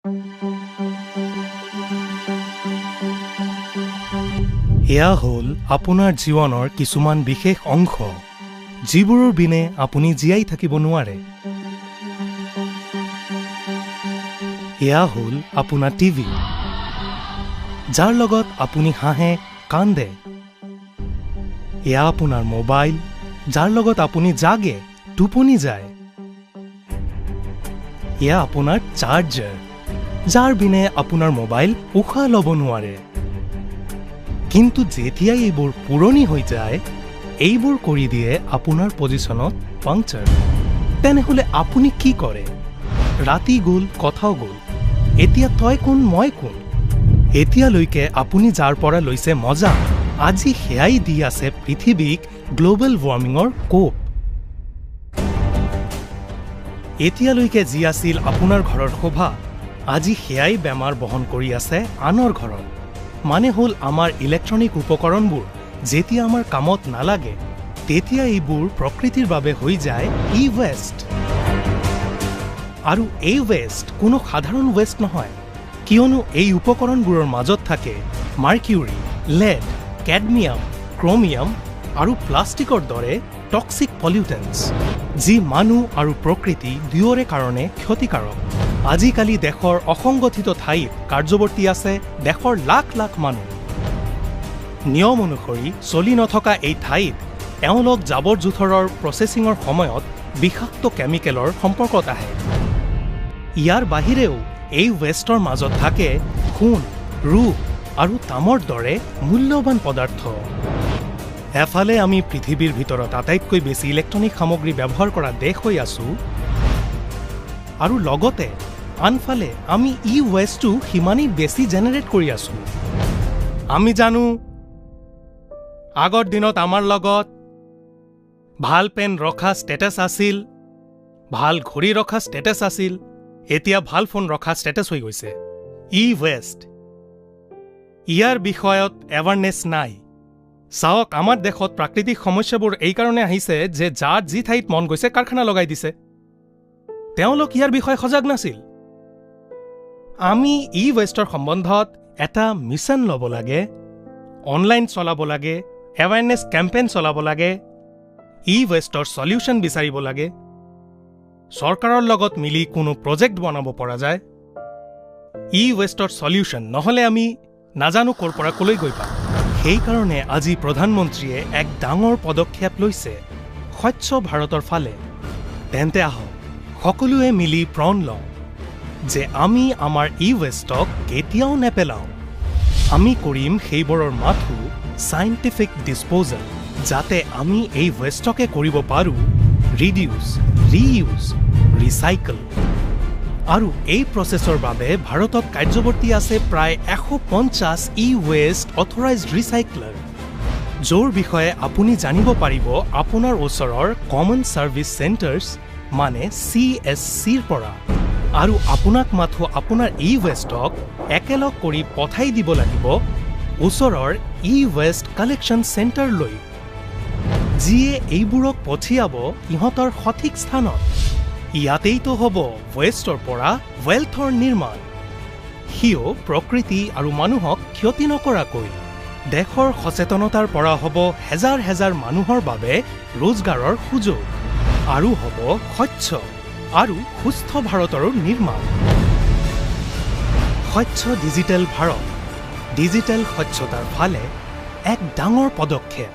এয়া হ'ল আপোনাৰ জীৱনৰ কিছুমান বিশেষ অংশ যিবোৰৰ বিনে আপুনি জীয়াই থাকিব নোৱাৰে। এয়া হ'ল আপোনাৰ টিভি, যাৰ লগত আপুনি হাঁহে কান্দে। এয়া আপোনাৰ মোবাইল, যাৰ লগত আপুনি জাগে টোপনি যায়। এয়া আপোনাৰ চাৰ্জাৰ, যাৰ বিনে আপোনাৰ মোবাইল উশাহ ল'ব নোৱাৰে। কিন্তু যেতিয়া এইবোৰ পুৰণি হৈ যায়, এইবোৰ কৰি দিয়ে আপোনাৰ পজিশ্যনত পাংচাৰ। তেনেহ'লে আপুনি কি কৰে? ৰাতি গ'ল, কথাও গ'ল। এতিয়া তই কোন, মই কোন? এতিয়ালৈকে আপুনি যাৰ পৰা লৈছে মজা, আজি সেয়াই দি আছে পৃথিৱীক গ্ল'বেল ৱাৰ্মিঙৰ কোপ। এতিয়ালৈকে যি আছিল আপোনাৰ ঘৰৰ শোভা, আজি সেয়াই বেমাৰ বহন কৰি আছে আনৰ ঘৰত। মানে হ'ল আমাৰ ইলেক্ট্ৰনিক উপকৰণবোৰ যেতিয়া আমাৰ কামত নালাগে, তেতিয়া এইবোৰ প্ৰকৃতিৰ বাবে হৈ যায় ই-ৱেষ্ট। আৰু এই ৱেষ্ট কোনো সাধাৰণ ৱেষ্ট নহয়, কিয়নো এই উপকৰণবোৰৰ মাজত থাকে মাৰ্কিউৰি, লেড, কেডমিয়াম, ক্ৰমিয়াম আৰু প্লাষ্টিকৰ দৰে টক্সিক পলিউটেণ্টছ, যি মানুহ আৰু প্ৰকৃতি দুয়োৰে কাৰণে ক্ষতিকাৰক। আজিকালি দেশৰ অসংগঠিত ঠাইত কাৰ্যৱৰ্তী আছে দেশৰ লাখ লাখ মানুহ। নিয়ম অনুসৰি চলি নথকা এই ঠাইত এওঁলোক জাবৰ জোঁথৰৰ প্ৰচেছিঙৰ সময়ত বিষাক্ত কেমিকেলৰ সম্পৰ্কত আহে। ইয়াৰ বাহিৰেও এই ৱেষ্টৰ মাজত থাকে সোণ, ৰূপ আৰু তামৰ দৰে মূল্যৱান পদাৰ্থ। এফালে আমি পৃথিৱীৰ ভিতৰত আটাইতকৈ বেছি ইলেক্ট্ৰনিক সামগ্ৰী ব্যৱহাৰ কৰা দেশ হৈ আছো, আৰু লগতে আনফালে আমি ই-ৱেষ্টটো সিমানেই বেছি জেনেৰেট কৰি আছো। আমি জানো আগৰ দিনত আমাৰ লগত ভাল পেন ৰখা ষ্টেটাছ আছিল, ভাল ঘড়ী ৰখা ষ্টেটাছ আছিল, এতিয়া ভাল ফোন ৰখা ষ্টেটাছ হৈ গৈছে। ই-ৱেষ্ট, ইয়াৰ বিষয়ত এৱাৰনেছ নাই। চাওক, আমাৰ দেশত প্ৰাকৃতিক সমস্যাবোৰ এইকাৰণে আহিছে যে যাৰ যি ঠাইত মন গৈছে কাৰখানা লগাই দিছে। তেওঁলোক ইয়াৰ বিষয়ে সজাগ নাছিল। আমি ই-ৱেষ্টৰ সম্বন্ধত এটা মিছন ল'ব লাগে, অনলাইন চলাব লাগে, এৱাৰনেছ কেম্পেইন চলাব লাগে, ই-ৱেষ্টৰ চলিউশ্যন বিচাৰিব লাগে। চৰকাৰৰ লগত মিলি কোনো প্ৰজেক্ট বনাব পৰা যায়। ই-ৱেষ্টৰ চলিউশ্যন নহ'লে আমি নাজানো ক'ৰ পৰা ক'লৈ গৈ পাম। সেইকাৰণে আজি প্ৰধানমন্ত্ৰীয়ে এক ডাঙৰ পদক্ষেপ লৈছে স্বচ্ছ ভাৰতৰ ফালে। তেন্তে আহক সকলোৱে মিলি প্ৰণ লওঁ যে আমি আমাৰ ই-ৱেষ্টক কেতিয়াও নেপেলাওঁ। আমি কৰিম সেইবোৰৰ মাথো চাইণ্টিফিক ডিছপ'জেল, যাতে আমি এই ৱেষ্টকে কৰিব পাৰোঁ ৰিডিউচ, ৰিইউজ, ৰিচাইকেল। আৰু এই প্ৰচেছৰ বাবে ভাৰতত কাৰ্যৱৰ্তী আছে প্ৰায় 150 ই-ৱেষ্ট অথৰাইজড ৰিচাইক্লাৰ, য'ৰ বিষয়ে আপুনি জানিব পাৰিব আপোনাৰ ওচৰৰ কমন ছাৰ্ভিচ চেণ্টাৰ্ছ মানে CSCৰ পৰা। আৰু আপোনাক মাথো আপোনাৰ ই-ৱেষ্টক একেলগ কৰি পঠাই দিব লাগিব ওচৰৰ ই-ৱেষ্ট কালেকশ্যন চেণ্টাৰলৈ, যিয়ে এইবোৰক পঠিয়াব ইহঁতৰ সঠিক স্থানত। ইয়াতেইতো হ'ব ৱেষ্টৰ পৰা ৱেল্থৰ নিৰ্মাণ, সিও প্ৰকৃতি আৰু মানুহক ক্ষতি নকৰাকৈ। দেশৰ সচেতনতাৰ পৰা হ'ব হেজাৰ হেজাৰ মানুহৰ বাবে ৰোজগাৰৰ সুযোগ, আৰু হ'ব স্বচ্ছ আৰু সুস্থ ভাৰতৰো নিৰ্মাণ। স্বচ্ছ ডিজিটেল ভাৰত, ডিজিটেল স্বচ্ছতাৰ ফালে এক ডাঙৰ পদক্ষেপ।